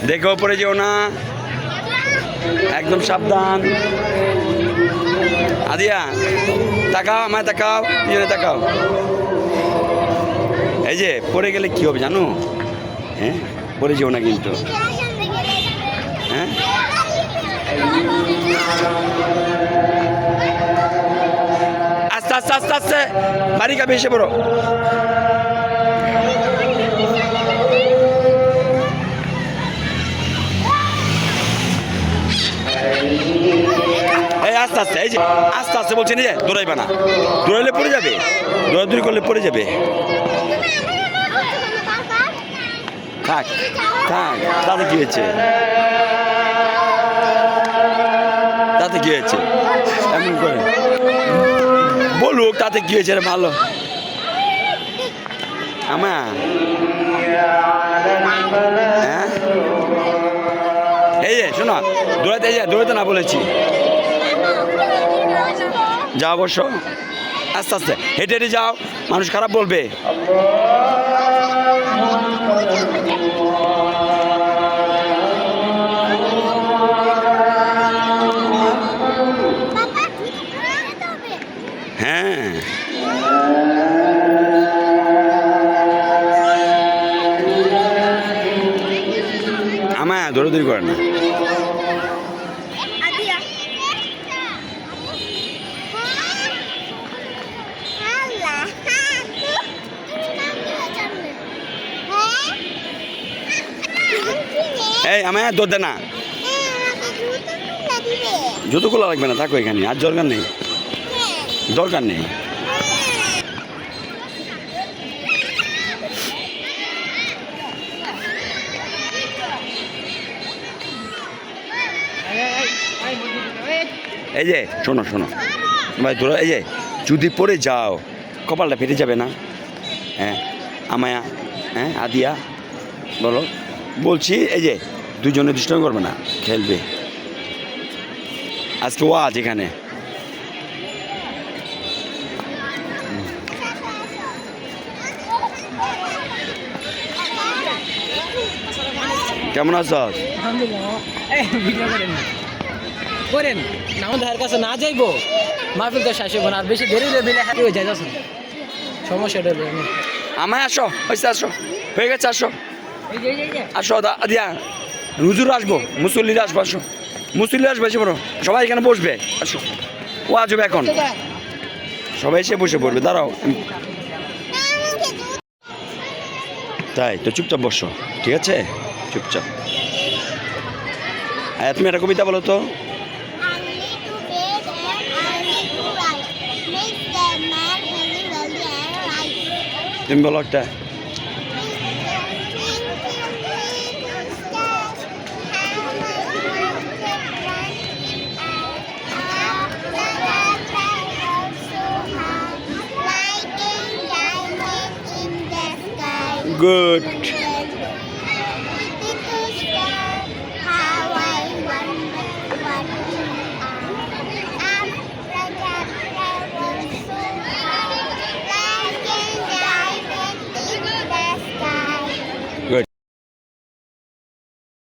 দেখো পড়ে যেও না, একদম সাবধান। আদিয়া তাকাও, আমায় তাকাও, পিছনে তাকাও। এই যে পড়ে গেলে কি হবে জানো? হ্যাঁ, পড়ে যেও না কিন্তু। হ্যাঁ, আস্তে আস্তে আস্তে আস্তে বাড়ি কাপে এসে পড়ো। এই আস্তে আস্তে, এই যে আস্তে আস্তে বলছেন, এই যে দৌড়াইবে না, দৌড়াইলে পড়ে যাবে, দৌড়াদৌড়ি করলে পড়ে যাবে। থাক থাক, তাতে কি হয়েছে, তাতে কি হয়েছে, এমন করে বলুক তাতে কি হয়েছে, ভালো। আমা হ্যাঁ, এই যে শোনো, দৌড়াতে, এই যে দৌড়াতে না বলেছি, যাও অবশ্য আস্তে আস্তে হেঁটে হেঁটে যাও, মানুষ খারাপ বলবে। হ্যাঁ, আমায় দৌড়াদৌড়ি করে না। এই আমায় দৌড় দে না, জুতো খোলা লাগবে না, থাকো এখানে, আর দরকার নেই, দরকার নেই। এই যে শোনো শোনো ভাই, ধরো, এই যে যদি পড়ে যাও কপালটা ফেটে যাবে না? হ্যাঁ আমায়া, হ্যাঁ আদিয়া বলো, বলছি এই যে দুজনে ডিস্টার্ব করবে না, খেলবে। আজকে ও আজ এখানে কেমন আছো? করেন না, আমাদের কাছে না যাইবো, মাহফিল তো শেষ হইব না, আর বেশি দেরি দিলে হাতে হয়ে যায়, সমস্যাটা হলো। আমায় আসো, হয়েছে, আসো, হয়ে গেছে, আসো আসো দিয়া, হুজুর আসবো, মুসল্লিরা আসবো, আসো মুসল্লিরা আসবো, এসে পড়ো, সবাই এখানে বসবে, আসো, ও আসবে এখন, সবাই এসে বসে পড়বে, দাঁড়াও। তাই তো চুপচাপ বসো, ঠিক আছে, চুপচাপ। হ্যাঁ, তুমি একটা কবিতা বলো তো। তুমি বলো একটা। Good.